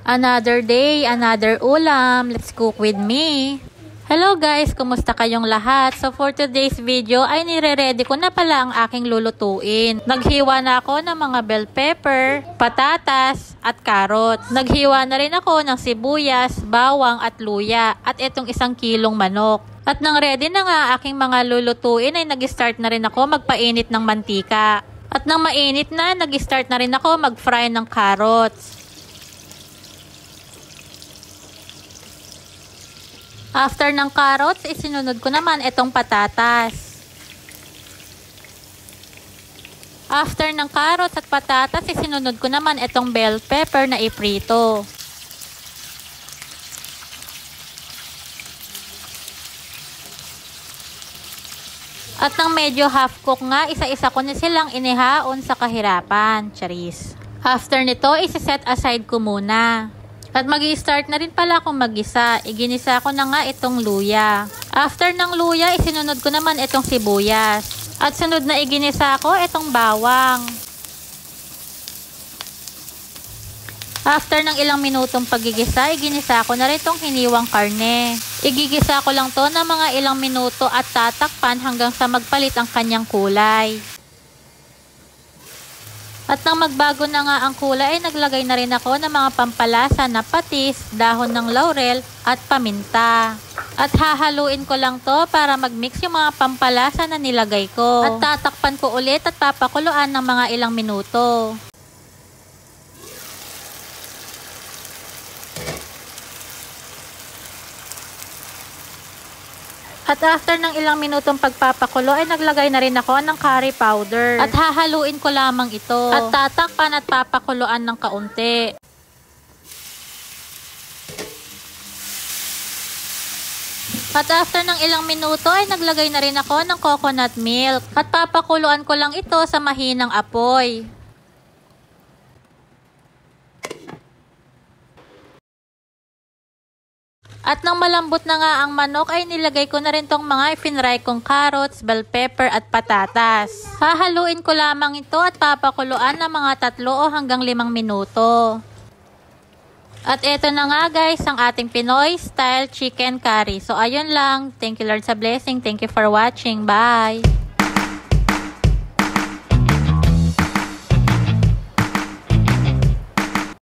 Another day, another ulam. Let's cook with me. Hello guys, kumusta kayong lahat? So for today's video ay nire-ready ko na pala ang aking lulutuin. Naghiwa na ako ng mga bell pepper, patatas at carrots. Naghiwa na rin ako ng sibuyas, bawang at luya at itong 1 kilong manok. At nang ready na nga aking mga lulutuin ay nag-start na rin ako magpainit ng mantika. At nang mainit na, nag-start na rin ako mag-fry ng carrots. After ng carrots, isinunod ko naman itong patatas. After ng carrots at patatas, isinunod ko naman itong bell pepper na iprito. At nang medyo half cook nga, isa-isa ko na silang inihaon sa kahirapan. Charis. After nito, isi-set aside ko muna. At mag-i-start na rin pala akong mag-isa. Iginisa ko na nga itong luya. After ng luya, isinunod ko naman itong sibuyas. At sunod na iginisa ko itong bawang. After ng ilang minutong pagigisa, iginisa ko na rin itong hiniwang karne. Igigisa ko lang to ng mga ilang minuto at tatakpan hanggang sa magpalit ang kanyang kulay. At nang magbago na nga ang kulay ay naglagay na rin ako ng mga pampalasa na patis, dahon ng laurel at paminta. At hahaluin ko lang to para magmix yung mga pampalasa na nilagay ko. At tatakpan ko ulit at papakuluan ng mga ilang minuto. At after ng ilang minutong pagpapakulo ay naglagay na rin ako ng curry powder. At hahaluin ko lamang ito. At tatakpan at papakuluan ng kaunti. At after ng ilang minuto ay naglagay na rin ako ng coconut milk. At papakuluan ko lang ito sa mahinang apoy. At nang malambot na nga ang manok ay nilagay ko na rin tong mga ifinry kong carrots, bell pepper at patatas. Hahaluin ko lamang ito at papakuluan ng mga 3 o hanggang 5 minuto. At eto na nga guys ang ating Pinoy style chicken curry. So ayun lang. Thank you Lord sa blessing. Thank you for watching. Bye!